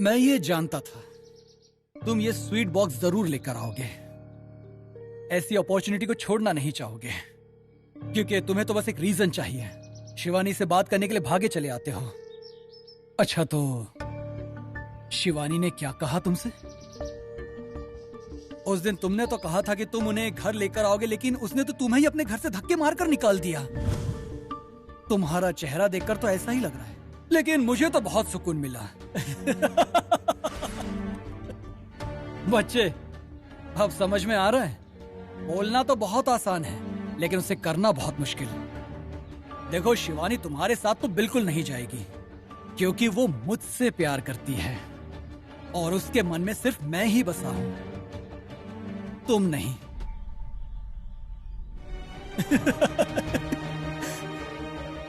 मैं ये जानता था तुम ये स्वीट बॉक्स जरूर लेकर आओगे। ऐसी अपॉर्चुनिटी को छोड़ना नहीं चाहोगे, क्योंकि तुम्हें तो बस एक रीजन चाहिए। शिवानी से बात करने के लिए भागे चले आते हो। अच्छा, तो शिवानी ने क्या कहा तुमसे? उस दिन तुमने तो कहा था कि तुम उन्हें घर लेकर आओगे, लेकिन उसने तो तुम्हें ही अपने घर से धक्के मारकर निकाल दिया। तुम्हारा चेहरा देखकर तो ऐसा ही लग रहा है, लेकिन मुझे तो बहुत सुकून मिला। बच्चे, अब समझ में आ रहा है? बोलना तो बहुत आसान है, लेकिन उसे करना बहुत मुश्किल। देखो, शिवानी तुम्हारे साथ तो बिल्कुल नहीं जाएगी, क्योंकि वो मुझसे प्यार करती है और उसके मन में सिर्फ मैं ही बसा हूं, तुम नहीं।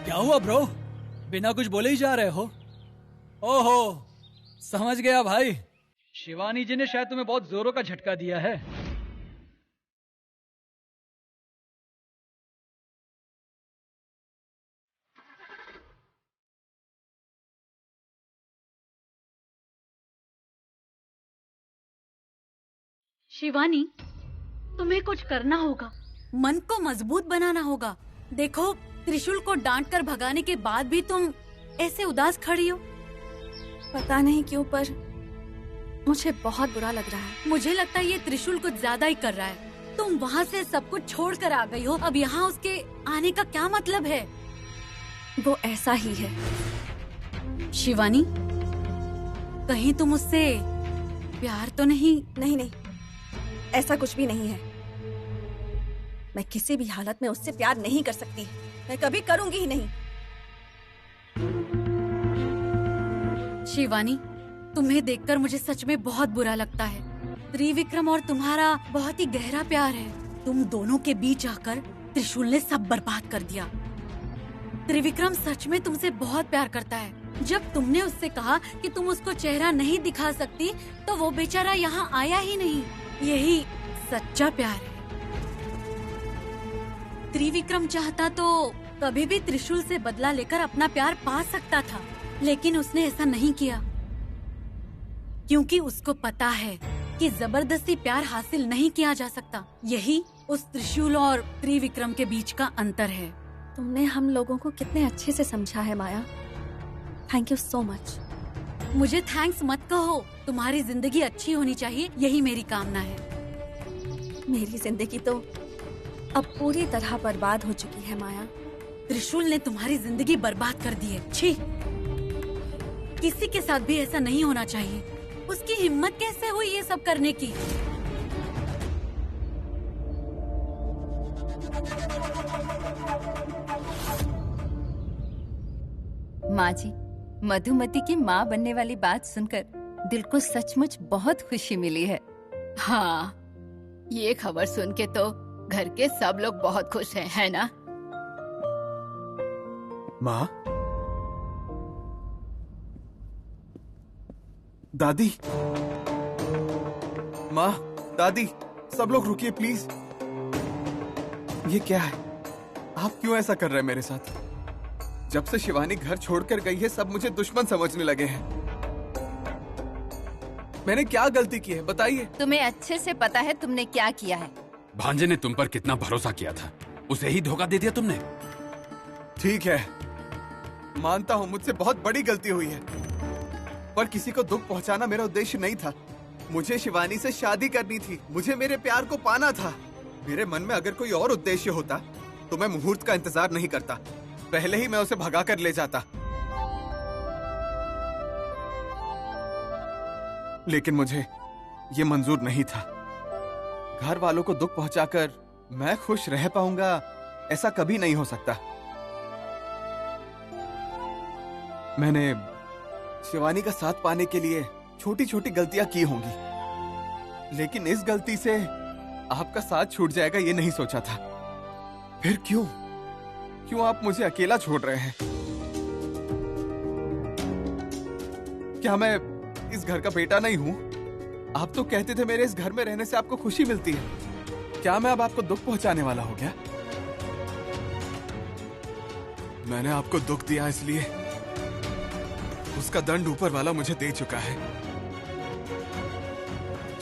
क्या हुआ ब्रो? बिना कुछ बोले ही जा रहे हो? ओहो, समझ गया भाई। शिवानी जी ने शायद तुम्हें बहुत जोरों का झटका दिया है। शिवानी, तुम्हें कुछ करना होगा, मन को मजबूत बनाना होगा। देखो, त्रिशूल को डांट कर भगाने के बाद भी तुम ऐसे उदास खड़ी हो। पता नहीं क्यों, पर मुझे बहुत बुरा लग रहा है। मुझे लगता है ये त्रिशूल कुछ ज्यादा ही कर रहा है। तुम वहाँ से सब कुछ छोड़ कर आ गई हो, अब यहाँ उसके आने का क्या मतलब है? वो ऐसा ही है। शिवानी, कहीं तुम उससे प्यार तो नहीं? नहीं, ऐसा कुछ भी नहीं है। मैं किसी भी हालत में उससे प्यार नहीं कर सकती। मैं कभी करूंगी ही नहीं। शिवानी, तुम्हें देखकर मुझे सच में बहुत बुरा लगता है। त्रिविक्रम और तुम्हारा बहुत ही गहरा प्यार है। तुम दोनों के बीच आकर त्रिशूल ने सब बर्बाद कर दिया। त्रिविक्रम सच में तुमसे बहुत प्यार करता है। जब तुमने उससे कहा कि तुम उसको चेहरा नहीं दिखा सकती, तो वो बेचारा यहाँ आया ही नहीं। यही सच्चा प्यार है। त्रिविक्रम चाहता तो कभी भी त्रिशूल से बदला लेकर अपना प्यार पा सकता था, लेकिन उसने ऐसा नहीं किया, क्योंकि उसको पता है कि जबरदस्ती प्यार हासिल नहीं किया जा सकता। यही उस त्रिशूल और त्रिविक्रम के बीच का अंतर है। तुमने हम लोगों को कितने अच्छे से समझा है Maya. Thank you so much. मुझे थैंक्स मत कहो। तुम्हारी जिंदगी अच्छी होनी चाहिए, यही मेरी कामना है। मेरी जिंदगी तो अब पूरी तरह बर्बाद हो चुकी है माया। त्रिशूल ने तुम्हारी जिंदगी बर्बाद कर दी है। छी, किसी के साथ भी ऐसा नहीं होना चाहिए। उसकी हिम्मत कैसे हुई ये सब करने की? माँ जी, मधुमती की माँ बनने वाली बात सुनकर दिल को सचमुच बहुत खुशी मिली है। हाँ, ये खबर सुन के तो घर के सब लोग बहुत खुश हैं, है ना? माँ, दादी, माँ, दादी, सब लोग रुकिए प्लीज। ये क्या है? आप क्यों ऐसा कर रहे हैं मेरे साथ? जब से शिवानी घर छोड़कर गई है, सब मुझे दुश्मन समझने लगे हैं। मैंने क्या गलती की है, बताइए। तुम्हें अच्छे से पता है तुमने क्या किया है। भांजे ने तुम पर कितना भरोसा किया था, उसे ही धोखा दे दिया तुमने। ठीक है, मानता हूँ मुझसे बहुत बड़ी गलती हुई है, पर किसी को दुख पहुंचाना मेरा उद्देश्य नहीं था। मुझे शिवानी से शादी करनी थी, मुझे मेरे प्यार को पाना था। मेरे मन में अगर कोई और उद्देश्य होता तो मैं मुहूर्त का इंतजार नहीं करता, पहले ही मैं उसे भगा कर ले जाता। लेकिन मुझे ये मंजूर नहीं था। घर वालों को दुख पहुंचाकर मैं खुश रह पाऊंगा, ऐसा कभी नहीं हो सकता। मैंने शिवानी का साथ पाने के लिए छोटी छोटी गलतियां की होंगी, लेकिन इस गलती से आपका साथ छूट जाएगा ये नहीं सोचा था। फिर क्यों आप मुझे अकेला छोड़ रहे हैं? क्या मैं इस घर का बेटा नहीं हूं? आप तो कहते थे मेरे इस घर में रहने से आपको खुशी मिलती है। क्या मैं अब आपको दुख पहुंचाने वाला हो गया? मैंने आपको दुख दिया इसलिए उसका दंड ऊपर वाला मुझे दे चुका है।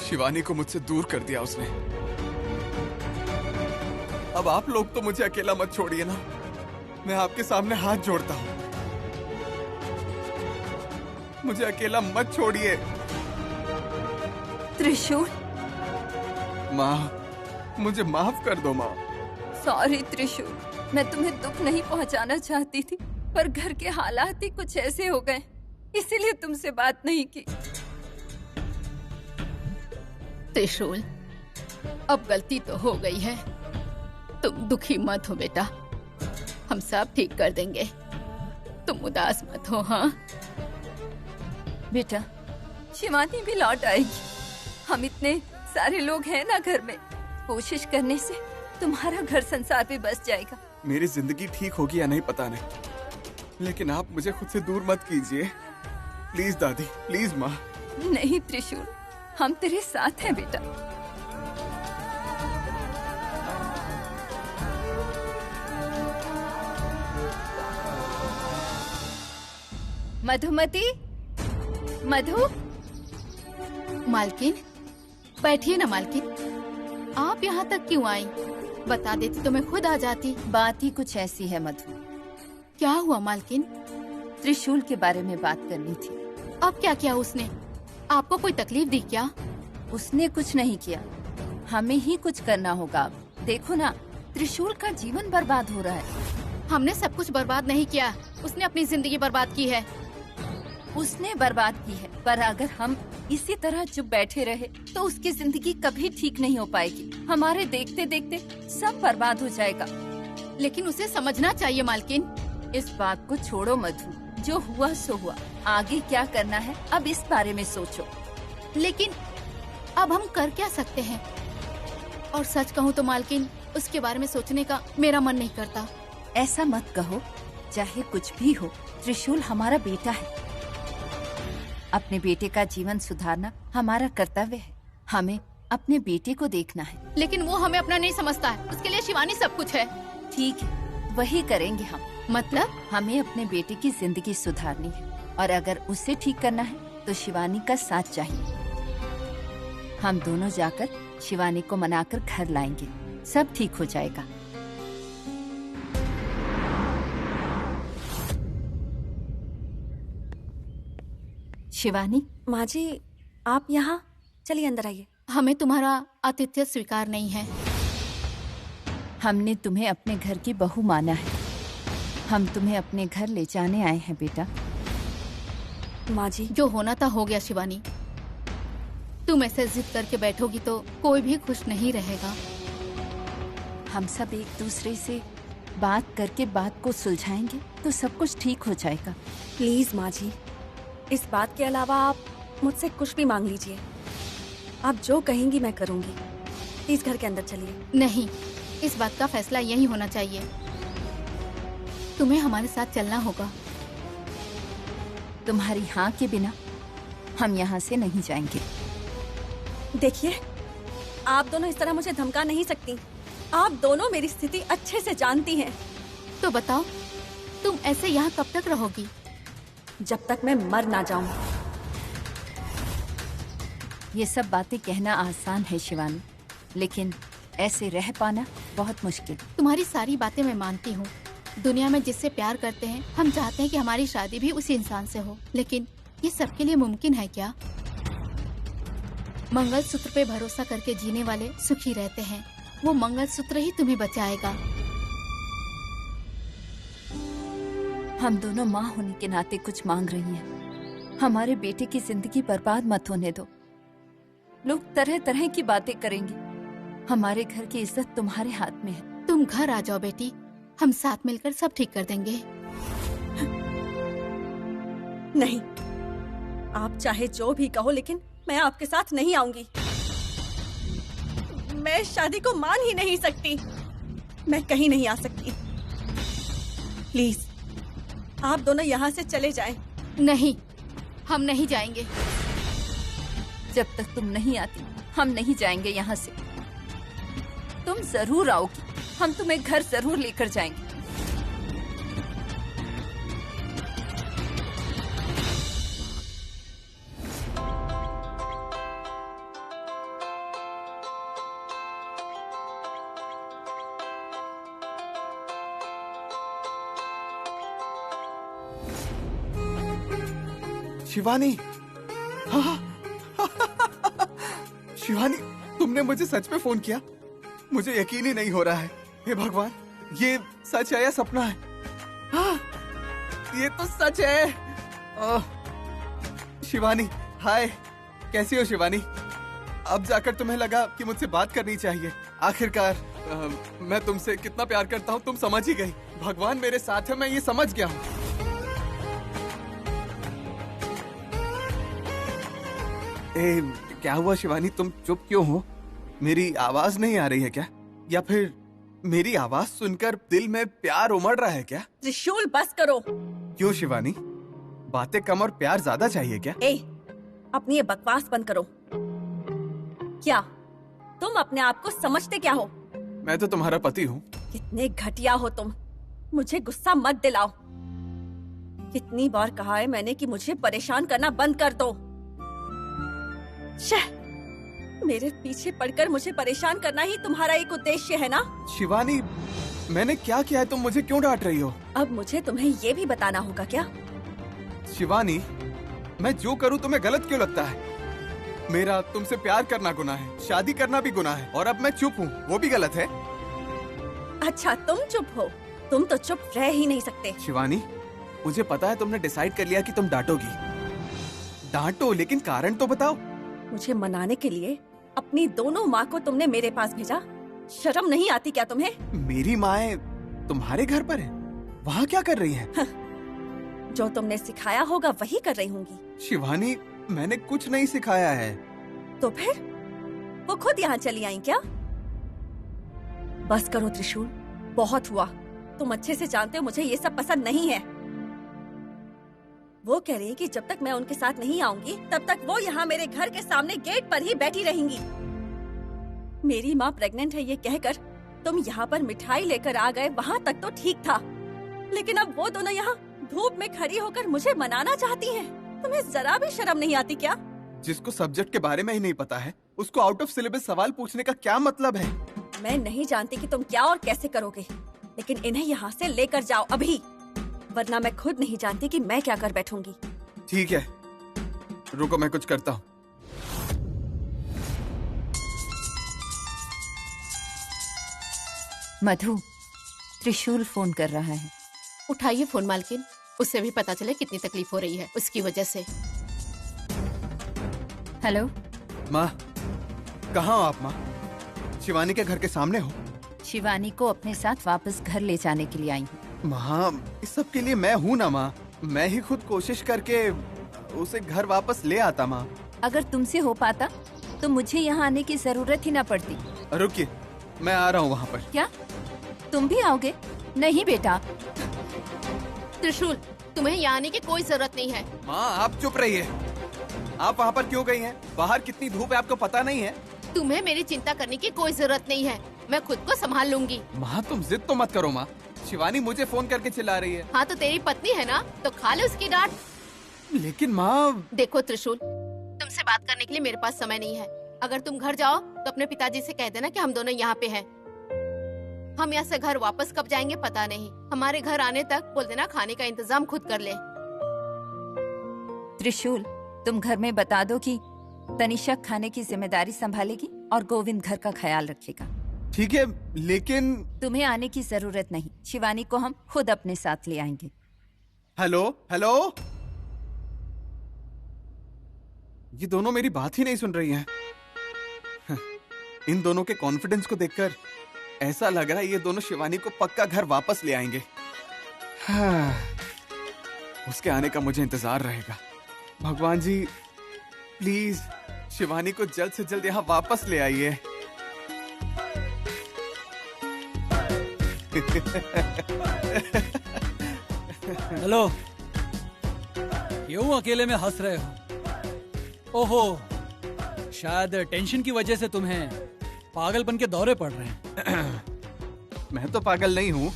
शिवानी को मुझसे दूर कर दिया उसने। अब आप लोग तो मुझे अकेला मत छोड़िए ना। मैं आपके सामने हाथ जोड़ता हूँ, मुझे अकेला मत छोड़िए। त्रिशूल, माँ, मुझे माफ कर दो माँ। सॉरी त्रिशूल, मैं तुम्हें दुख नहीं पहुंचाना चाहती थी, पर घर के हालात ही कुछ ऐसे हो गए, इसीलिए तुमसे बात नहीं की। त्रिशूल, अब गलती तो हो गई है, तुम दुखी मत हो बेटा, हम सब ठीक कर देंगे, तुम उदास मत हो। हाँ बेटा, शिवानी भी लौट आएगी। हम इतने सारे लोग हैं ना घर में, कोशिश करने से तुम्हारा घर संसार भी बस जाएगा। मेरी जिंदगी ठीक होगी या नहीं पता नहीं, लेकिन आप मुझे खुद से दूर मत कीजिए प्लीज दादी, प्लीज माँ। नहीं त्रिशूल, हम तेरे साथ हैं बेटा। मधुमती, मधु। मालकिन, बैठिए ना मालकिन। आप यहाँ तक क्यों आई? बता देती तो मैं खुद आ जाती। बात ही कुछ ऐसी है मधु। क्या हुआ मालकिन? त्रिशूल के बारे में बात करनी थी। अब क्या किया उसने? आपको कोई तकलीफ दी क्या? उसने कुछ नहीं किया, हमें ही कुछ करना होगा। देखो ना, त्रिशूल का जीवन बर्बाद हो रहा है। हमने सब कुछ बर्बाद नहीं किया, उसने अपनी जिंदगी बर्बाद की है। उसने बर्बाद की है, पर अगर हम इसी तरह चुप बैठे रहे तो उसकी जिंदगी कभी ठीक नहीं हो पाएगी। हमारे देखते देखते सब बर्बाद हो जाएगा। लेकिन उसे समझना चाहिए मालकिन। इस बात को छोड़ो मधु, जो हुआ सो हुआ। आगे क्या करना है अब इस बारे में सोचो। लेकिन अब हम कर क्या सकते हैं? और सच कहूँ तो मालकिन, उसके बारे में सोचने का मेरा मन नहीं करता। ऐसा मत कहो, चाहे कुछ भी हो, त्रिशूल हमारा बेटा है। अपने बेटे का जीवन सुधारना हमारा कर्तव्य है। हमें अपने बेटे को देखना है। लेकिन वो हमें अपना नहीं समझता है, उसके लिए शिवानी सब कुछ है। ठीक है, वही करेंगे हम। मतलब? हमें अपने बेटे की जिंदगी सुधारनी है, और अगर उसे ठीक करना है तो शिवानी का साथ चाहिए। हम दोनों जाकर शिवानी को मनाकर घर लाएंगे, सब ठीक हो जाएगा। शिवानी। माँ जी, आप यहाँ, चलिए अंदर आइए। हमें तुम्हारा आतिथ्य स्वीकार नहीं है। हमने तुम्हें अपने घर की बहू माना है। हम तुम्हें अपने घर ले जाने आए हैं बेटा। माँ जी, जो होना था हो गया शिवानी। तुम ऐसे जिद करके बैठोगी तो कोई भी खुश नहीं रहेगा। हम सब एक दूसरे से बात करके बात को सुलझाएंगे तो सब कुछ ठीक हो जाएगा। प्लीज माँ जी, इस बात के अलावा आप मुझसे कुछ भी मांग लीजिए। आप जो कहेंगी मैं करूंगी। प्लीज घर के अंदर चलिए। नहीं, इस बात का फैसला यही होना चाहिए। तुम्हें हमारे साथ चलना होगा। तुम्हारी हाँ के बिना हम यहाँ से नहीं जाएंगे। देखिए, आप दोनों इस तरह मुझे धमका नहीं सकती। आप दोनों मेरी स्थिति अच्छे से जानती हैं। तो बताओ, तुम ऐसे यहाँ कब तक रहोगी? जब तक मैं मर ना जाऊं। ये सब बातें कहना आसान है शिवानी, लेकिन ऐसे रह पाना बहुत मुश्किल। तुम्हारी सारी बातें मैं मानती हूँ। दुनिया में जिससे प्यार करते हैं, हम चाहते हैं कि हमारी शादी भी उसी इंसान से हो। लेकिन ये सबके लिए मुमकिन है क्या? मंगलसूत्र पे भरोसा करके जीने वाले सुखी रहते हैं। वो मंगलसूत्र ही तुम्हें बचाएगा। हम दोनों माँ होने के नाते कुछ मांग रही हैं। हमारे बेटे की जिंदगी बर्बाद मत होने दो। लोग तरह तरह की बातें करेंगे। हमारे घर की इज्जत तुम्हारे हाथ में है। तुम घर आ जाओ बेटी, हम साथ मिलकर सब ठीक कर देंगे। नहीं, आप चाहे जो भी कहो, लेकिन मैं आपके साथ नहीं आऊंगी। मैं शादी को मान ही नहीं सकती। मैं कहीं नहीं आ सकती। प्लीज, आप दोनों यहाँ से चले जाएं। नहीं, हम नहीं जाएंगे। जब तक तुम नहीं आती, हम नहीं जाएंगे यहाँ से। तुम जरूर आओगी, हम तुम्हें घर जरूर लेकर जाएंगे। शिवानी, हाँ। शिवानी, तुमने मुझे सच में फोन किया? मुझे यकीन ही नहीं हो रहा है। हे भगवान, ये सच है या सपना है? हाँ, ये तो सच है। शिवानी, हाय, कैसी हो शिवानी? अब जाकर तुम्हें लगा कि मुझसे बात करनी चाहिए। आखिरकार मैं तुमसे कितना प्यार करता हूँ तुम समझ ही गई। भगवान मेरे साथ है, मैं ये समझ गया हूँ। क्या हुआ शिवानी, तुम चुप क्यों हो? मेरी आवाज नहीं आ रही है क्या? या फिर मेरी आवाज सुनकर दिल में प्यार उमड़ रहा है क्या? त्रिशूल, बस करो। क्यों शिवानी, बातें कम और प्यार ज्यादा चाहिए क्या? अपनी ये बकवास बंद करो। क्या तुम अपने आप को समझते क्या हो? मैं तो तुम्हारा पति हूँ। कितने घटिया हो तुम। मुझे गुस्सा मत दिलाओ। कितनी बार कहा है मैंने कि मुझे परेशान करना बंद कर दो। मेरे पीछे पड़कर मुझे परेशान करना ही तुम्हारा एक उद्देश्य है ना? शिवानी, मैंने क्या किया है? तुम मुझे क्यों डांट रही हो? अब मुझे तुम्हें ये भी बताना होगा क्या? शिवानी, मैं जो करूँ तुम्हें गलत क्यों लगता है? मेरा तुमसे प्यार करना गुनाह है, शादी करना भी गुनाह है, और अब मैं चुप हूँ, वो भी गलत है। अच्छा, तुम चुप हो? तुम तो चुप रह ही नहीं सकते। शिवानी, मुझे पता है तुमने डिसाइड कर लिया कि तुम डांटोगी। डांटो, लेकिन कारण तो बताओ। मुझे मनाने के लिए अपनी दोनों माँ को तुमने मेरे पास भेजा। शर्म नहीं आती क्या तुम्हें? मेरी माँ तुम्हारे घर पर है, वहाँ क्या कर रही है? जो तुमने सिखाया होगा वही कर रही होंगी। शिवानी, मैंने कुछ नहीं सिखाया है। तो फिर वो खुद यहाँ चली आई क्या? बस करो त्रिशूल, बहुत हुआ। तुम अच्छे से जानते हो मुझे ये सब पसंद नहीं है। वो कह रही है कि जब तक मैं उनके साथ नहीं आऊंगी तब तक वो यहाँ मेरे घर के सामने गेट पर ही बैठी रहेंगी। मेरी माँ प्रेग्नेंट है ये कहकर तुम यहाँ पर मिठाई लेकर आ गए, वहाँ तक तो ठीक था, लेकिन अब वो दोनों यहाँ धूप में खड़ी होकर मुझे मनाना चाहती हैं। तुम्हें जरा भी शर्म नहीं आती क्या? जिसको सब्जेक्ट के बारे में ही नहीं पता है उसको आउट ऑफ सिलेबस सवाल पूछने का क्या मतलब है? मैं नहीं जानती कि तुम क्या और कैसे करोगे, लेकिन इन्हें यहाँ से लेकर जाओ अभी, वरना मैं खुद नहीं जानती कि मैं क्या कर बैठूंगी। ठीक है, रुको मैं कुछ करता हूँ। मधु, त्रिशूल फोन कर रहा है। उठाइए फोन मालकिन, उससे भी पता चले कितनी तकलीफ हो रही है उसकी वजह से। हेलो माँ, कहाँ हो आप? माँ, शिवानी के घर के सामने हो? शिवानी को अपने साथ वापस घर ले जाने के लिए आई हूँ। माँ, इस सब के लिए मैं हूँ ना माँ, मैं ही खुद कोशिश करके उसे घर वापस ले आता। माँ, अगर तुमसे हो पाता तो मुझे यहाँ आने की जरूरत ही ना पड़ती। रुकिए, मैं आ रहा हूँ वहाँ पर। क्या तुम भी आओगे? नहीं बेटा। त्रिशूल, तुम्हें यहाँ आने की कोई जरूरत नहीं है। माँ, आप चुप रहिए। आप वहाँ पर क्यों गई हैं? बाहर कितनी धूप है आपको पता नहीं है? तुम्हें मेरी चिंता करने की कोई जरूरत नहीं है, मैं खुद को संभाल लूंगी। माँ, तुम जिद तो मत करो। माँ, शिवानी मुझे फोन करके चिल्ला रही है। हाँ तो तेरी पत्नी है ना, तो खा ले उसकी डांट। लेकिन माँ, देखो त्रिशूल, तुमसे बात करने के लिए मेरे पास समय नहीं है। अगर तुम घर जाओ तो अपने पिताजी से कह देना कि हम दोनों यहाँ पे हैं। हम यहाँ से घर वापस कब जाएंगे पता नहीं। हमारे घर आने तक बोल देना खाने का इंतजाम खुद कर ले। त्रिशूल, तुम घर में बता दो कि तनिषा खाने की जिम्मेदारी संभालेगी और गोविंद घर का ख्याल रखेगा। ठीक है, लेकिन तुम्हें आने की जरूरत नहीं, शिवानी को हम खुद अपने साथ ले आएंगे। हेलो हेलो, ये दोनों मेरी बात ही नहीं सुन रही हैं। इन दोनों के कॉन्फिडेंस को देखकर ऐसा लग रहा है ये दोनों शिवानी को पक्का घर वापस ले आएंगे। हाँ, उसके आने का मुझे इंतजार रहेगा। भगवान जी, प्लीज शिवानी को जल्द से जल्द यहाँ वापस ले आइए। हेलो, क्यों अकेले में हंस रहे हो? ओहो, शायद टेंशन की वजह से तुम्हें पागलपन के दौरे पड़ रहे हैं। मैं तो पागल नहीं हूँ,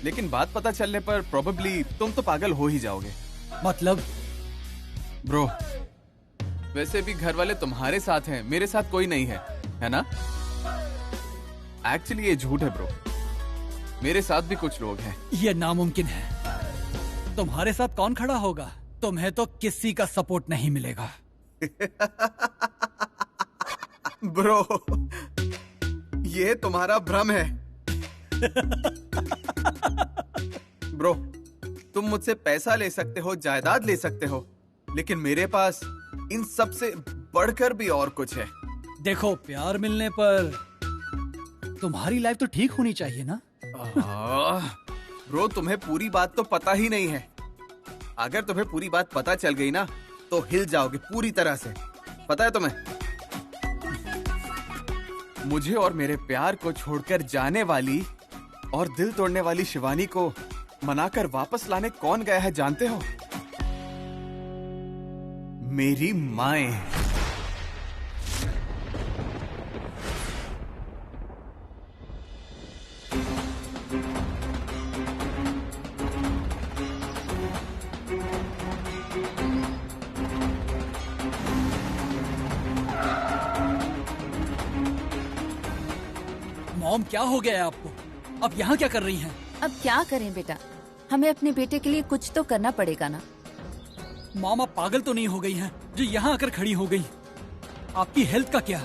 लेकिन बात पता चलने पर प्रोबेबली तुम तो पागल हो ही जाओगे। मतलब? ब्रो, वैसे भी घर वाले तुम्हारे साथ हैं, मेरे साथ कोई नहीं है ना? एक्चुअली ये झूठ है ब्रो, मेरे साथ भी कुछ लोग हैं। ये नामुमकिन है। तुम्हारे साथ कौन खड़ा होगा? तुम्हें तो किसी का सपोर्ट नहीं मिलेगा। ब्रो, ये तुम्हारा भ्रम है। ब्रो, तुम मुझसे पैसा ले सकते हो, जायदाद ले सकते हो, लेकिन मेरे पास इन सब से बढ़कर भी और कुछ है। देखो, प्यार मिलने पर तुम्हारी लाइफ तो ठीक होनी चाहिए ना। ब्रो, तुम्हें पूरी बात तो पता ही नहीं है। अगर तुम्हें पूरी बात पता चल गई ना तो हिल जाओगे पूरी तरह से। पता है तुम्हें, मुझे और मेरे प्यार को छोड़कर जाने वाली और दिल तोड़ने वाली शिवानी को मनाकर वापस लाने कौन गया है जानते हो? मेरी माएं। मॉम, क्या हो गया है आपको? अब यहाँ क्या कर रही हैं? अब क्या करें बेटा, हमें अपने बेटे के लिए कुछ तो करना पड़ेगा ना। मॉम, आप पागल तो नहीं हो गई हैं जो यहाँ आकर खड़ी हो गई? आपकी हेल्थ का क्या?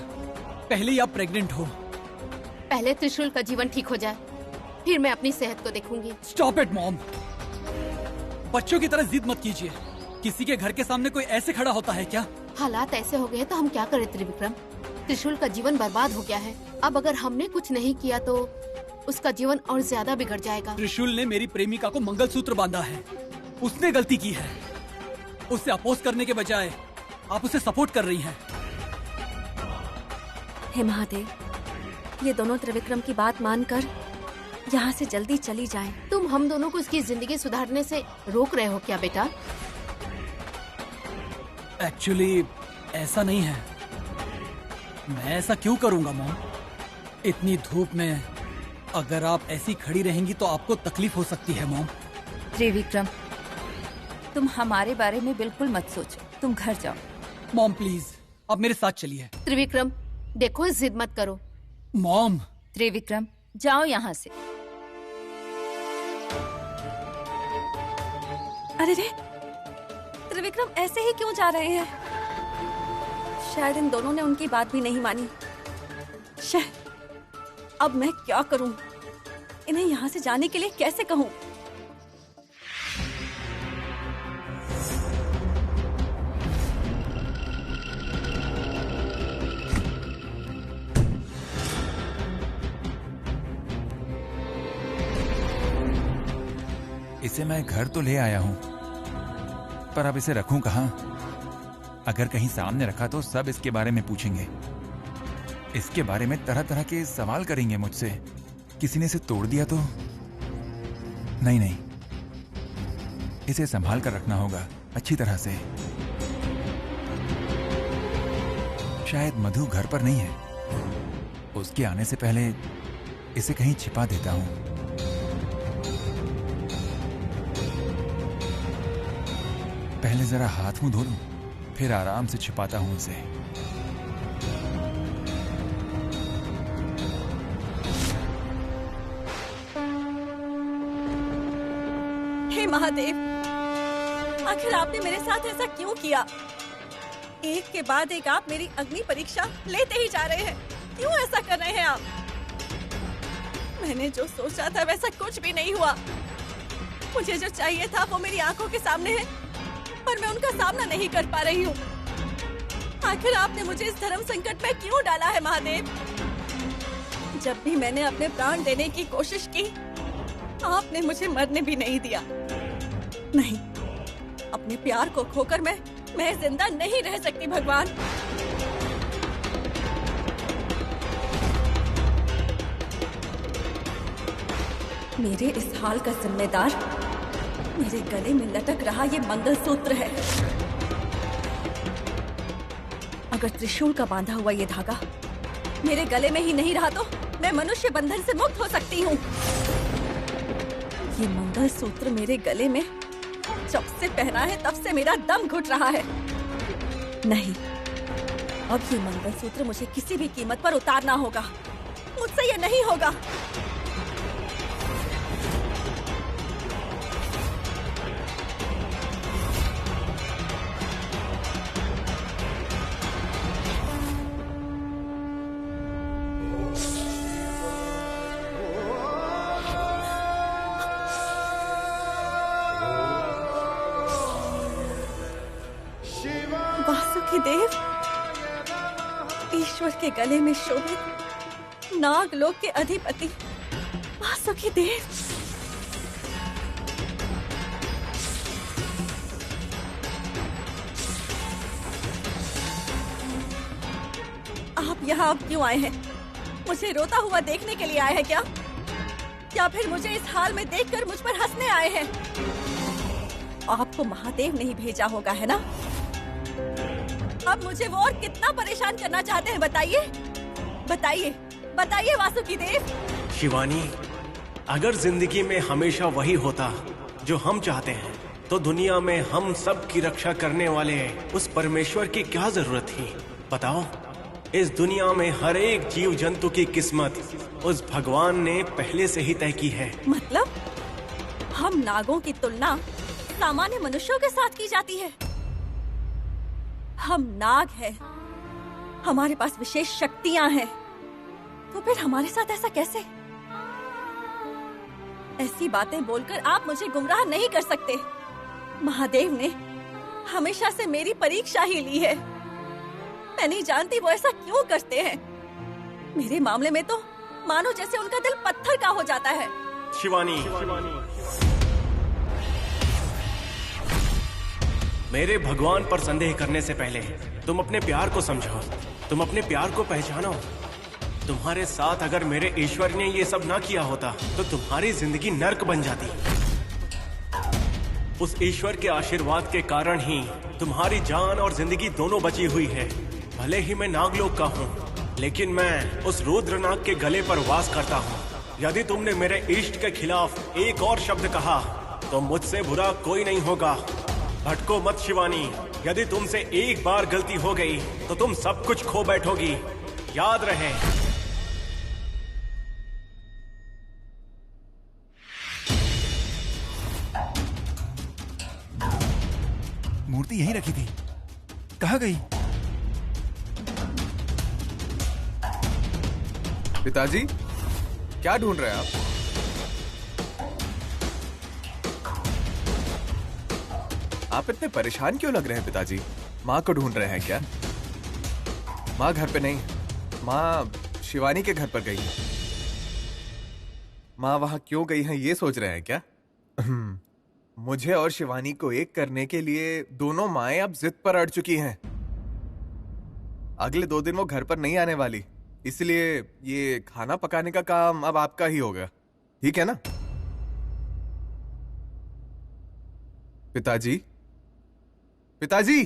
पहले ही आप प्रेग्नेंट हो। पहले त्रिशूल का जीवन ठीक हो जाए, फिर मैं अपनी सेहत को देखूंगी। स्टॉप इट मॉम, बच्चों की तरह जिद मत कीजिए। किसी के घर के सामने कोई ऐसे खड़ा होता है क्या? हालात ऐसे हो गए तो हम क्या करें त्रिविक्रम? त्रिशूल का जीवन बर्बाद हो गया है। अब अगर हमने कुछ नहीं किया तो उसका जीवन और ज्यादा बिगड़ जाएगा। त्रिशूल ने मेरी प्रेमिका को मंगलसूत्र बांधा है, उसने गलती की है। उसे अपोज करने के बजाय आप उसे सपोर्ट कर रही हैं। हे महादेव, ये दोनों त्रिविक्रम की बात मानकर यहाँ से जल्दी चली जाएं। तुम हम दोनों को इसकी जिंदगी सुधारने से रोक रहे हो क्या बेटा? एक्चुअली ऐसा नहीं है। मैं ऐसा क्यों करूंगा मॉम? इतनी धूप में अगर आप ऐसी खड़ी रहेंगी तो आपको तकलीफ हो सकती है मॉम। त्रिविक्रम, तुम हमारे बारे में बिल्कुल मत सोचो, तुम घर जाओ। मॉम प्लीज, आप मेरे साथ चलिए। त्रिविक्रम देखो, जिद मत करो। मॉम, त्रिविक्रम जाओ यहाँ से। अरे रे, त्रिविक्रम ऐसे ही क्यों जा रहे हैं? शायद इन दोनों ने उनकी बात भी नहीं मानी। अब मैं क्या करूं? इन्हें यहाँ से जाने के लिए कैसे कहूं? इसे मैं घर तो ले आया हूं, पर अब इसे रखूं कहां? अगर कहीं सामने रखा तो सब इसके बारे में पूछेंगे। इसके बारे में तरह तरह के सवाल करेंगे मुझसे। किसी ने इसे तोड़ दिया तो? नहीं नहीं, इसे संभाल कर रखना होगा अच्छी तरह से। शायद मधु घर पर नहीं है, उसके आने से पहले इसे कहीं छिपा देता हूं। पहले जरा हाथ मुंह धो लूं, फिर आराम से छिपाता हूं इसे। हे महादेव, आखिर आपने मेरे साथ ऐसा क्यों किया? एक के बाद एक आप मेरी अग्नि परीक्षा लेते ही जा रहे हैं। क्यों ऐसा कर रहे हैं आप? मैंने जो सोचा था वैसा कुछ भी नहीं हुआ। मुझे जो चाहिए था वो मेरी आंखों के सामने है, पर मैं उनका सामना नहीं कर पा रही हूँ। आखिर आपने मुझे इस धर्म संकट में क्यों डाला है महादेव? जब भी मैंने अपने प्राण देने की कोशिश की, आपने मुझे मरने भी नहीं दिया। नहीं, अपने प्यार को खोकर मैं जिंदा नहीं रह सकती भगवान। मेरे इस हाल का जिम्मेदार मेरे गले में लटक रहा ये मंगलसूत्र है। अगर त्रिशूल का बांधा हुआ ये धागा मेरे गले में ही नहीं रहा तो मैं मनुष्य बंधन से मुक्त हो सकती हूँ। ये मंगलसूत्र मेरे गले में जब से पहना है तब से मेरा दम घुट रहा है। नहीं, अब ये मंगलसूत्र मुझे किसी भी कीमत पर उतारना होगा। मुझसे ये नहीं होगा। वासुकी देव, ईश्वर के गले में शोभित नागलोक के अधिपति वासुकी देव। आप यहाँ अब क्यों आए हैं? मुझे रोता हुआ देखने के लिए आए हैं क्या? या फिर मुझे इस हाल में देखकर मुझ पर हंसने आए हैं? आपको महादेव नहीं भेजा होगा, है ना? अब मुझे वो और कितना परेशान करना चाहते हैं, बताइए बताइए बताइए वासुकी देव। शिवानी, अगर जिंदगी में हमेशा वही होता जो हम चाहते हैं, तो दुनिया में हम सब की रक्षा करने वाले उस परमेश्वर की क्या जरूरत थी? बताओ। इस दुनिया में हर एक जीव जंतु की किस्मत उस भगवान ने पहले से ही तय की है। मतलब हम नागों की तुलना सामान्य मनुष्यों के साथ की जाती है? हम नाग हैं, हमारे पास विशेष शक्तियां हैं, तो फिर हमारे साथ ऐसा कैसे? ऐसी बातें बोलकर आप मुझे गुमराह नहीं कर सकते। महादेव ने हमेशा से मेरी परीक्षा ही ली है। मैं नहीं जानती वो ऐसा क्यों करते हैं। मेरे मामले में तो मानो जैसे उनका दिल पत्थर का हो जाता है। शिवानी, मेरे भगवान पर संदेह करने से पहले तुम अपने प्यार को समझो, तुम अपने प्यार को पहचानो। तुम्हारे साथ अगर मेरे ईश्वर ने ये सब ना किया होता तो तुम्हारी जिंदगी नर्क बन जाती। उस ईश्वर के आशीर्वाद के कारण ही तुम्हारी जान और जिंदगी दोनों बची हुई है। भले ही मैं नागलोक का हूँ, लेकिन मैं उस रुद्रनाग के गले पर वास करता हूँ। यदि तुमने मेरे इष्ट के खिलाफ एक और शब्द कहा तो मुझसे बुरा कोई नहीं होगा। भटको मत शिवानी, यदि तुमसे एक बार गलती हो गई तो तुम सब कुछ खो बैठोगी। याद रहे। मूर्ति यहीं रखी थी, कहाँ गई? पिताजी, क्या ढूंढ रहे हैं आप? आप इतने परेशान क्यों लग रहे हैं पिताजी? माँ को ढूंढ रहे हैं क्या? माँ घर पे नहीं, माँ शिवानी के घर पर गई। माँ वहां क्यों गई है ये सोच रहे हैं क्या? मुझे और शिवानी को एक करने के लिए दोनों माएं अब जिद पर अड़ चुकी हैं। अगले 2 दिन वो घर पर नहीं आने वाली, इसलिए ये खाना पकाने का काम अब आपका ही होगा, ठीक है ना? पिताजी, पिताजी,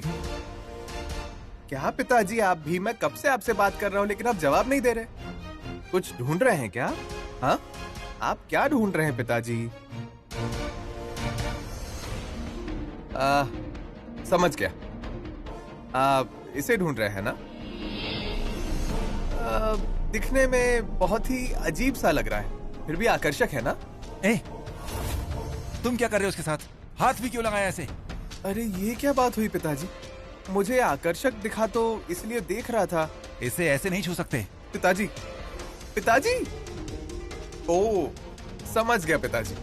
क्या पिताजी आप भी? मैं कब से आपसे बात कर रहा हूं लेकिन आप जवाब नहीं दे रहे। कुछ ढूंढ रहे हैं क्या? हाँ, आप क्या ढूंढ रहे हैं पिताजी? समझ गया, आप इसे ढूंढ रहे हैं ना? दिखने में बहुत ही अजीब सा लग रहा है, फिर भी आकर्षक है ना? तुम क्या कर रहे हो उसके साथ? हाथ भी क्यों लगाया ऐसे? अरे ये क्या बात हुई पिताजी? मुझे आकर्षक दिखा तो इसलिए देख रहा था। इसे ऐसे नहीं छू सकते। पिताजी, पिताजी, ओ समझ गया पिताजी,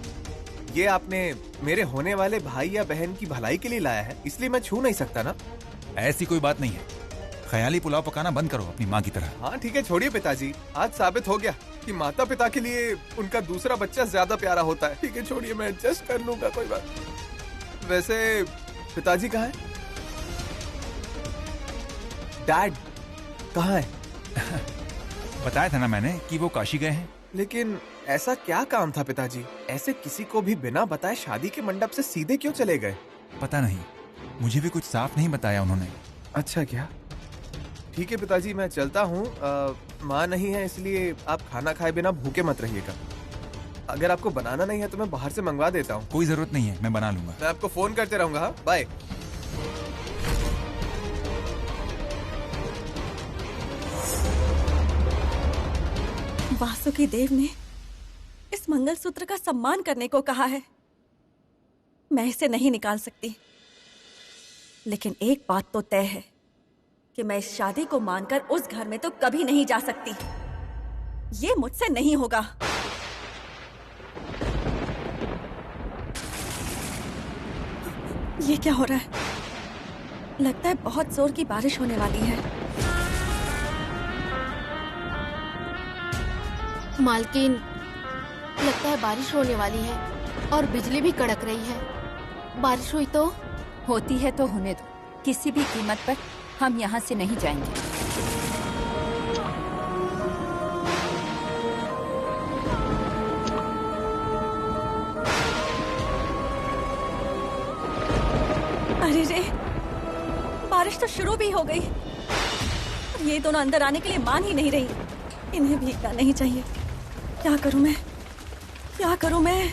ये आपने मेरे होने वाले भाई या बहन की भलाई के लिए लाया है, इसलिए मैं छू नहीं सकता ना? ऐसी कोई बात नहीं है। ख्याली पुलाव पकाना बंद करो अपनी माँ की तरह। हाँ ठीक है, छोड़िए पिताजी, आज साबित हो गया कि माता पिता के लिए उनका दूसरा बच्चा ज्यादा प्यारा होता है। ठीक है छोड़िए, मैं एडजस्ट कर लूंगा, कोई बात। वैसे पिताजी कहाँ है? डैड कहाँ है? बताया था ना मैंने कि वो काशी गए हैं। लेकिन ऐसा क्या काम था पिताजी? ऐसे किसी को भी बिना बताए शादी के मंडप से सीधे क्यों चले गए? पता नहीं, मुझे भी कुछ साफ नहीं बताया उन्होंने। अच्छा क्या? ठीक है पिताजी, मैं चलता हूँ। माँ नहीं है इसलिए आप खाना खाए बिना भूखे मत रहिएगा। अगर आपको बनाना नहीं है तो मैं बाहर से मंगवा देता हूँ। कोई जरूरत नहीं है, मैं बना लूंगा। मैं आपको फोन करते रहूंगा। हाँ, बाय। वासुकी देव ने इस मंगलसूत्र का सम्मान करने को कहा है। मैं इसे नहीं निकाल सकती, लेकिन एक बात तो तय है कि मैं इस शादी को मानकर उस घर में तो कभी नहीं जा सकती। ये मुझसे नहीं होगा। ये क्या हो रहा है? लगता है बहुत जोर की बारिश होने वाली है। मालकिन, लगता है बारिश होने वाली है और बिजली भी कड़क रही है। बारिश हुई तो होती है तो होने दो, किसी भी कीमत पर हम यहाँ से नहीं जाएंगे। अरे रे, बारिश तो शुरू भी हो गई। ये दोनों अंदर आने के लिए मान ही नहीं रही। इन्हें भीगना नहीं चाहिए। क्या करूं मैं, क्या करूं मैं?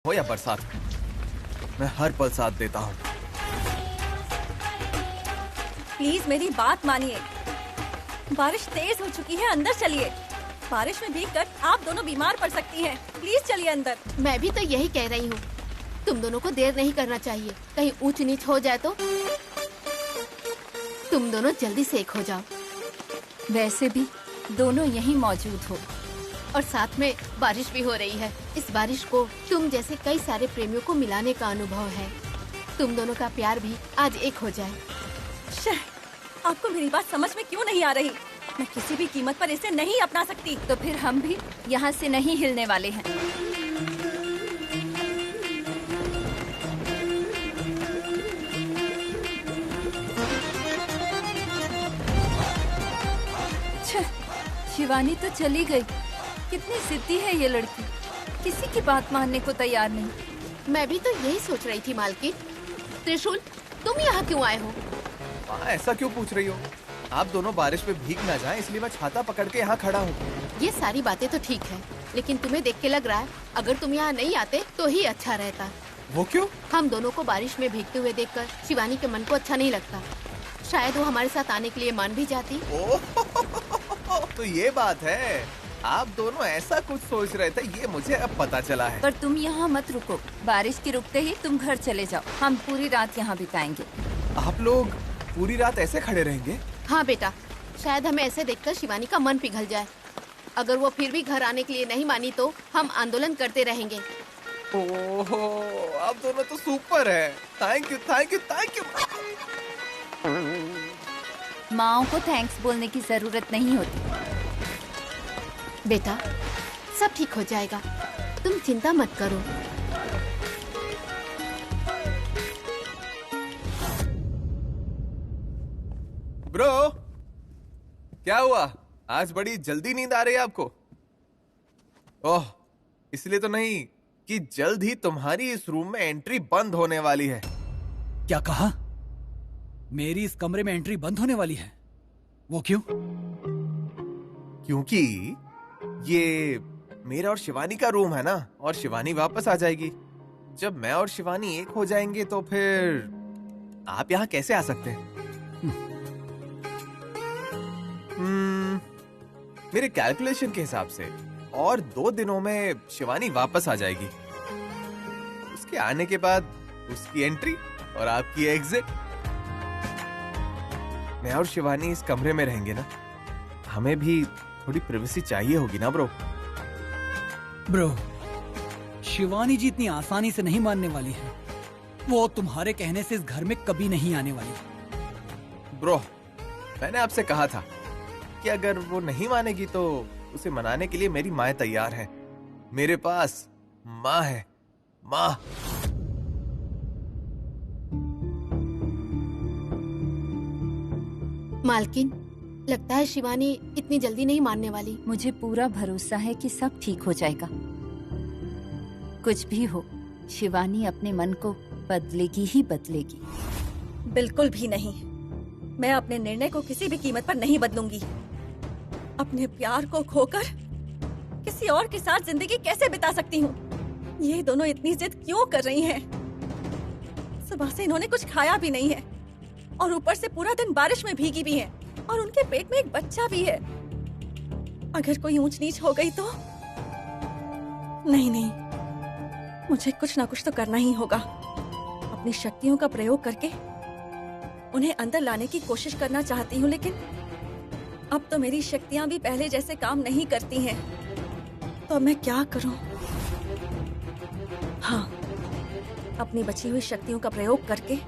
हो या बरसात, मैं हर पल साथ देता हूँ। प्लीज मेरी बात मानिए। बारिश तेज हो चुकी है, अंदर चलिए। बारिश में भीगकर आप दोनों बीमार पड़ सकती हैं। प्लीज चलिए अंदर। मैं भी तो यही कह रही हूँ, तुम दोनों को देर नहीं करना चाहिए। कहीं ऊंच नीच हो जाए तो तुम दोनों जल्दी से एक हो जाओ। वैसे भी दोनों यहीं मौजूद हो और साथ में बारिश भी हो रही है। इस बारिश को तुम जैसे कई सारे प्रेमियों को मिलाने का अनुभव है। तुम दोनों का प्यार भी आज एक हो जाए। आपको मेरी बात समझ में क्यों नहीं आ रही? मैं किसी भी कीमत पर इसे नहीं अपना सकती। तो फिर हम भी यहाँ से नहीं हिलने वाले हैं। शिवानी तो चली गई। कितनी जिद्दी है ये लड़की, किसी की बात मानने को तैयार नहीं। मैं भी तो यही सोच रही थी मालकिन। त्रिशूल, तुम यहाँ क्यों आए हो? ऐसा क्यों पूछ रही हो? आप दोनों बारिश में भीग ना जाएं, इसलिए मैं छाता पकड़ के यहाँ खड़ा हूँ। ये सारी बातें तो ठीक है, लेकिन तुम्हें देख के लग रहा है अगर तुम यहाँ नहीं आते तो ही अच्छा रहता। वो क्यों? हम दोनों को बारिश में भीगते हुए देखकर शिवानी के मन को अच्छा नहीं लगता। शायद वो हमारे साथ आने के लिए मान भी जाती। तो ये बात है, आप दोनों ऐसा कुछ सोच रहे थे, ये मुझे अब पता चला है। पर तुम यहाँ मत रुको, बारिश के रुकते ही तुम घर चले जाओ। हम पूरी रात यहाँ बिताएंगे। आप लोग पूरी रात ऐसे खड़े रहेंगे? हाँ बेटा, शायद हमें ऐसे देखकर शिवानी का मन पिघल जाए। अगर वो फिर भी घर आने के लिए नहीं मानी तो हम आंदोलन करते रहेंगे। ओहो, आप दोनों तो सुपर है। Thank you, thank you, thank you. माँओं को थैंक्स बोलने की जरूरत नहीं होती। बेटा, सब ठीक हो जाएगा, तुम चिंता मत करो। ब्रो, क्या हुआ? आज बड़ी जल्दी नींद आ रही है आपको? ओह, इसलिए तो नहीं कि जल्द ही तुम्हारी इस रूम में एंट्री बंद होने वाली है। क्या कहा? मेरी इस कमरे में एंट्री बंद होने वाली है? वो क्यों? क्योंकि ये मेरा और शिवानी का रूम है ना, और शिवानी वापस आ जाएगी। जब मैं और शिवानी एक हो जाएंगे तो फिर आप यहाँ कैसे आ सकते हैं? मेरे कैलकुलेशन के हिसाब से और 2 दिनों में शिवानी वापस आ जाएगी। उसके आने के बाद उसकी एंट्री और आपकी एग्जिट। मैं और शिवानी इस कमरे में रहेंगे ना, हमें भी थोड़ी प्राइवेसी चाहिए होगी ना ब्रो। ब्रो, शिवानी जी इतनी आसानी से नहीं मानने वाली है। वो तुम्हारे कहने से इस घर में कभी नहीं आने वाली। ब्रो, मैंने आपसे कहा था कि अगर वो नहीं मानेगी तो उसे मनाने के लिए मेरी माँ तैयार है। मेरे पास माँ है, माँ। मालकिन, लगता है शिवानी इतनी जल्दी नहीं मानने वाली। मुझे पूरा भरोसा है कि सब ठीक हो जाएगा। कुछ भी हो, शिवानी अपने मन को बदलेगी ही बदलेगी। बिल्कुल भी नहीं। मैं अपने निर्णय को किसी भी कीमत पर नहीं बदलूंगी। अपने प्यार को खोकर किसी और के साथ जिंदगी कैसे बिता सकती हूँ? ये दोनों इतनी जिद क्यों कर रही हैं? सुबह से इन्होंने कुछ खाया भी नहीं है और ऊपर से पूरा दिन बारिश में भीगी भी हैं और उनके पेट में एक बच्चा भी है। अगर कोई ऊंच नीच हो गई तो नहीं नहीं, मुझे कुछ ना कुछ तो करना ही होगा। अपनी शक्तियों का प्रयोग करके उन्हें अंदर लाने की कोशिश करना चाहती हूँ, लेकिन अब तो मेरी शक्तियां भी पहले जैसे काम नहीं करती हैं। तो अब मैं क्या करूं? हाँ, अपनी बची हुई शक्तियों का प्रयोग करके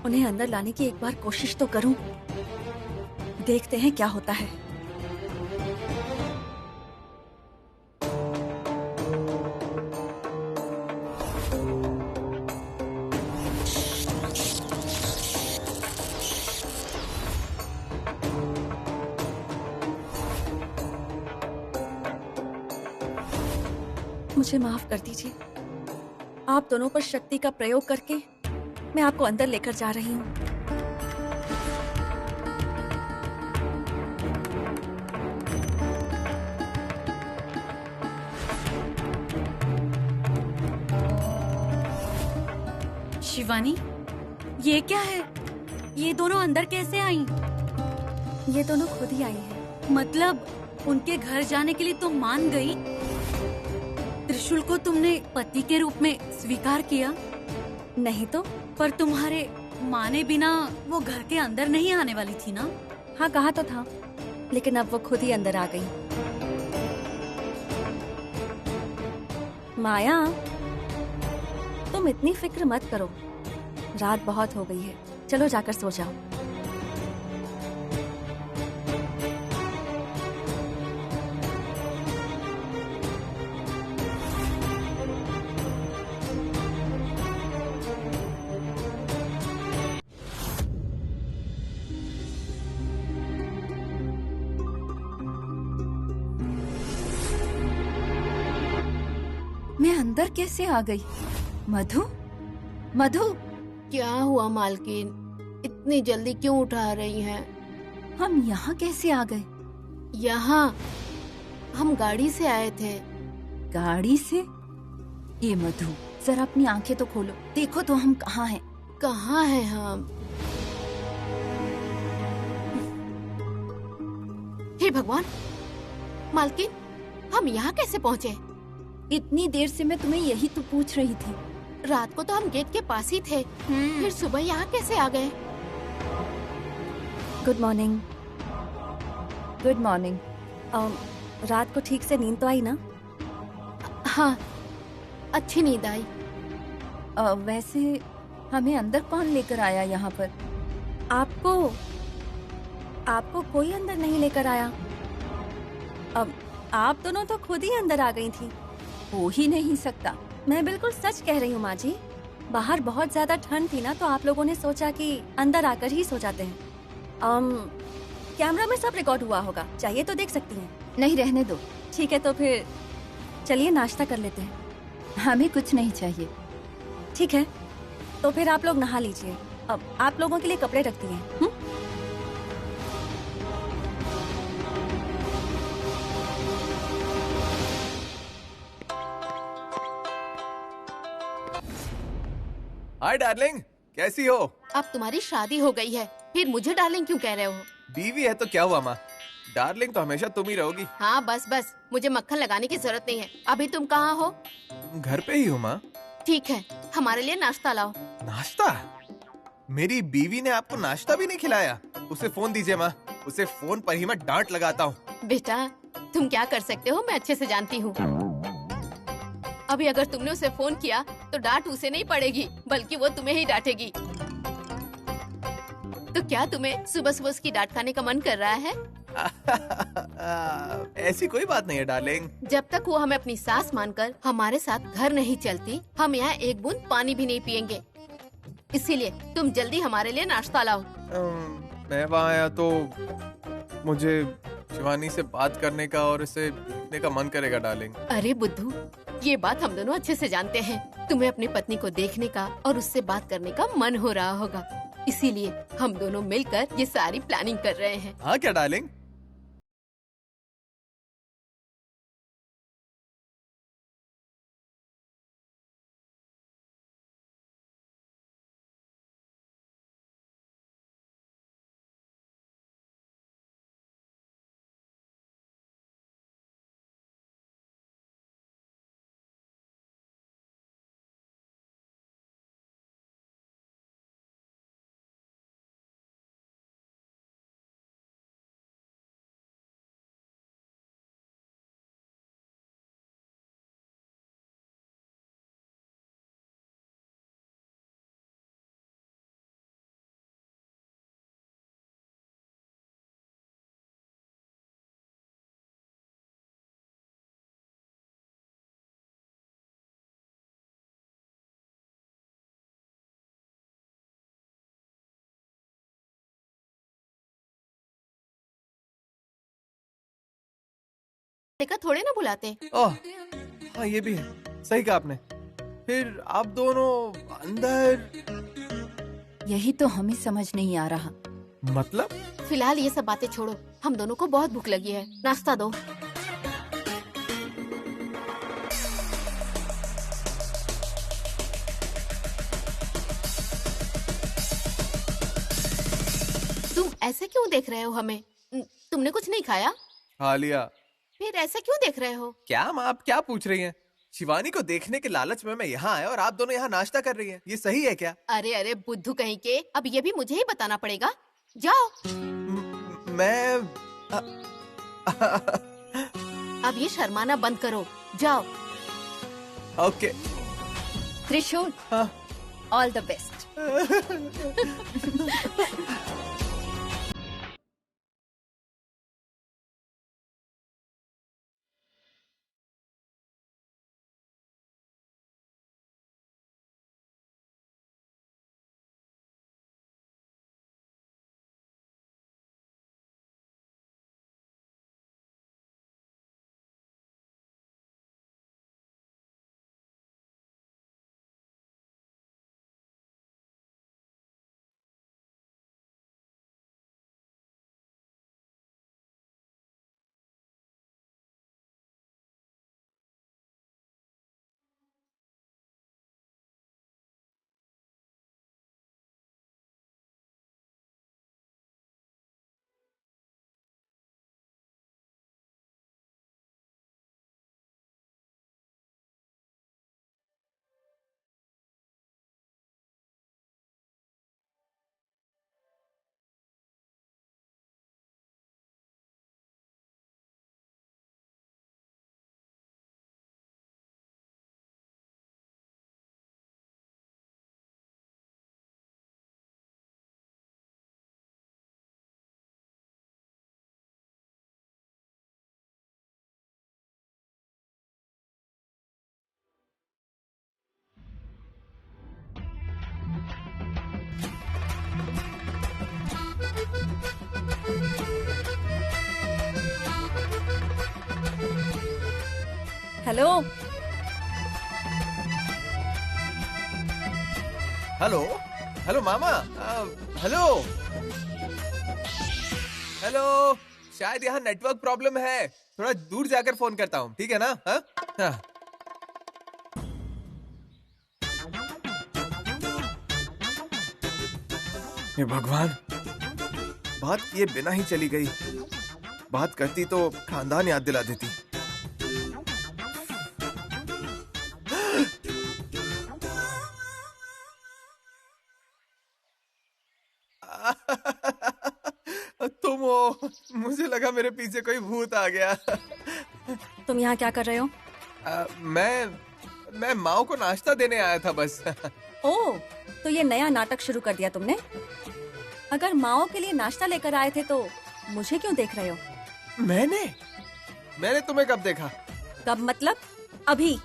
उन्हें अंदर लाने की एक बार कोशिश तो करूं। देखते हैं क्या होता है। मुझे माफ कर दीजिए। आप दोनों पर शक्ति का प्रयोग करके मैं आपको अंदर लेकर जा रही हूँ। शिवानी, ये क्या है? ये दोनों अंदर कैसे आई? ये दोनों खुद ही आई हैं। मतलब उनके घर जाने के लिए तुम मान गई? त्रिशूल को तुमने पति के रूप में स्वीकार किया? नहीं तो? पर तुम्हारे माने बिना वो घर के अंदर नहीं आने वाली थी ना? हाँ, कहा तो था, लेकिन अब वो खुद ही अंदर आ गई। माया, तुम इतनी फिक्र मत करो। रात बहुत हो गई है, चलो जाकर सो जाओ। मैं अंदर कैसे आ गई? मधु, मधु, क्या हुआ मालकिन? इतनी जल्दी क्यों उठा रही हैं? हम यहाँ कैसे आ गए? यहाँ हम गाड़ी से आए थे। गाड़ी से? ये मधु, जरा अपनी आंखें तो खोलो, देखो तो हम कहाँ हैं? कहाँ हैं हम? हे भगवान, मालकिन, हम यहाँ कैसे पहुँचे? इतनी देर से मैं तुम्हें यही तो पूछ रही थी। रात को तो हम गेट के पास ही थे, फिर सुबह यहाँ कैसे आ गए? Good morning. Good morning. रात को ठीक से नींद तो आई ना? हाँ, अच्छी नींद आई। वैसे हमें अंदर कौन लेकर आया यहाँ पर? आपको कोई अंदर नहीं लेकर आया। अब आप दोनों तो खुद ही अंदर आ गई थी। हो ही नहीं सकता। मैं बिल्कुल सच कह रही हूँ माँ जी। बाहर बहुत ज्यादा ठंड थी ना, तो आप लोगों ने सोचा कि अंदर आकर ही सो जाते हैं। कैमरा में सब रिकॉर्ड हुआ होगा, चाहिए तो देख सकती हैं। नहीं, रहने दो। ठीक है, तो फिर चलिए नाश्ता कर लेते हैं। हमें कुछ नहीं चाहिए। ठीक है, तो फिर आप लोग नहा लीजिए। अब आप लोगों के लिए कपड़े रखती हैं। हाय डार्लिंग, कैसी हो? अब तुम्हारी शादी हो गई है, फिर मुझे डार्लिंग क्यों कह रहे हो? बीवी है तो क्या हुआ माँ, डार्लिंग तो हमेशा तुम ही रहोगी। हाँ बस बस, मुझे मक्खन लगाने की जरूरत नहीं है। अभी तुम कहाँ हो? घर पे ही हूँ माँ। ठीक है, हमारे लिए नाश्ता लाओ। नाश्ता? मेरी बीवी ने आपको नाश्ता भी नहीं खिलाया? उसे फोन दीजिए माँ, उसे फोन पर ही मैं डांट लगाता हूँ। बेटा, तुम क्या कर सकते हो मैं अच्छे से जानती हूँ। अभी अगर तुमने उसे फोन किया तो डांट उसे नहीं पड़ेगी, बल्कि वो तुम्हें ही डांटेगी। तो क्या तुम्हें सुबह सुबह उसकी डांट खाने का मन कर रहा है? ऐसी कोई बात नहीं है डार्लिंग। जब तक वो हमें अपनी सास मानकर हमारे साथ घर नहीं चलती, हम यहाँ एक बूंद पानी भी नहीं पियेंगे। इसीलिए तुम जल्दी हमारे लिए नाश्ता लाओ। मैं वहाँ आया तो मुझे शिवानी से बात करने का और इसे देखने का मन करेगा डार्लिंग। अरे बुद्धू, ये बात हम दोनों अच्छे से जानते हैं। तुम्हें अपनी पत्नी को देखने का और उससे बात करने का मन हो रहा होगा, इसीलिए हम दोनों मिलकर ये सारी प्लानिंग कर रहे हैं। हाँ क्या डार्लिंग? देखा थोड़े ना बुलाते। ओह, हाँ ये भी है, सही कहा आपने। फिर आप दोनों अंदर? यही तो हमें समझ नहीं आ रहा। मतलब? फिलहाल ये सब बातें छोड़ो, हम दोनों को बहुत भूख लगी है, नाश्ता दो। तुम ऐसे क्यों देख रहे हो हमें? तुमने कुछ नहीं खाया? खा लिया। फिर ऐसे क्यों देख रहे हो? क्या माँ, आप क्या पूछ रही हैं? शिवानी को देखने के लालच में मैं यहाँ आया और आप दोनों यहाँ नाश्ता कर रही हैं। ये सही है क्या? अरे अरे बुद्धू कहीं के, अब ये भी मुझे ही बताना पड़ेगा। जाओ। मैं अब ये शर्माना बंद करो, जाओ। ओके। त्रिशूल, हाँ। All the best. Hello hello hello mama, hello hello. शायद यहाँ नेटवर्क प्रॉब्लम है, थोड़ा दूर जाकर फोन करता हूँ, ठीक है ना? हाँ हाँ। हे भगवान, बात किए बिना ही चली गई। बात करती तो खानदान याद दिला देती। तुम हो? मुझे लगा मेरे पीछे कोई भूत आ गया। तुम यहाँ क्या कर रहे हो? मैं माओ को नाश्ता देने आया था बस। ओह, तो ये नया नाटक शुरू कर दिया तुमने? अगर माओ के लिए नाश्ता लेकर आए थे तो मुझे क्यों देख रहे हो? मैंने तुम्हें कब देखा? कब मतलब? अभी।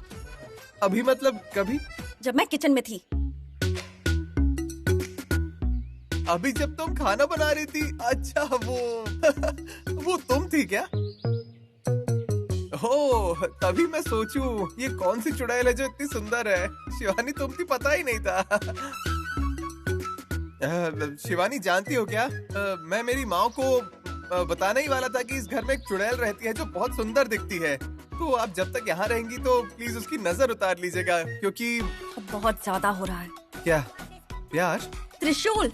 अभी मतलब कभी? जब मैं किचन में थी। अभी जब तुम खाना बना रही थी? अच्छा वो तुम थी क्या? हो, तभी मैं सोचूं ये कौन सी चुड़ैल है जो इतनी सुंदर है। शिवानी तुम थी, पता ही नहीं था। शिवानी जानती हो क्या, मैं मेरी माँ को बताने ही वाला था कि इस घर में एक चुड़ैल रहती है जो बहुत सुंदर दिखती है। तो आप जब तक यहाँ रहेंगी तो प्लीज उसकी नजर उतार लीजिएगा, क्योंकि बहुत ज्यादा हो रहा है। क्या प्यार? त्रिशूल,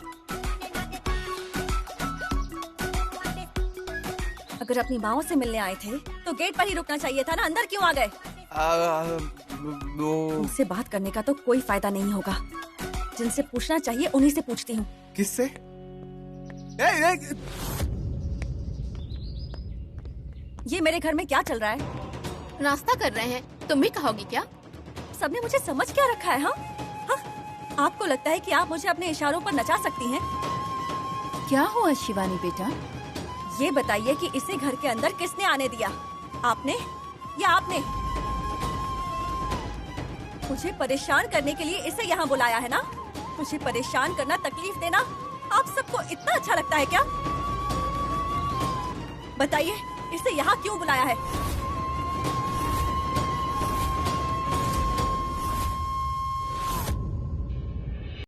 अगर अपनी माँ से मिलने आए थे तो गेट पर ही रुकना चाहिए था ना, अंदर क्यों आ गए? उनसे बात करने का तो कोई फायदा नहीं होगा। जिनसे पूछना चाहिए उन्हीं से पूछती हूँ। किससे? ये मेरे घर में क्या चल रहा है? नाश्ता कर रहे हैं, तुम भी कहोगी क्या? सबने मुझे समझ क्या रखा है? हाँ? आपको लगता है कि आप मुझे अपने इशारों पर नचा सकती हैं? क्या हुआ शिवानी बेटा? ये बताइए कि इसे घर के अंदर किसने आने दिया? आपने या आपने? मुझे परेशान करने के लिए इसे यहाँ बुलाया है ना? मुझे परेशान करना, तकलीफ देना आप सबको इतना अच्छा लगता है क्या? बताइए, इसे यहाँ क्यों बुलाया है?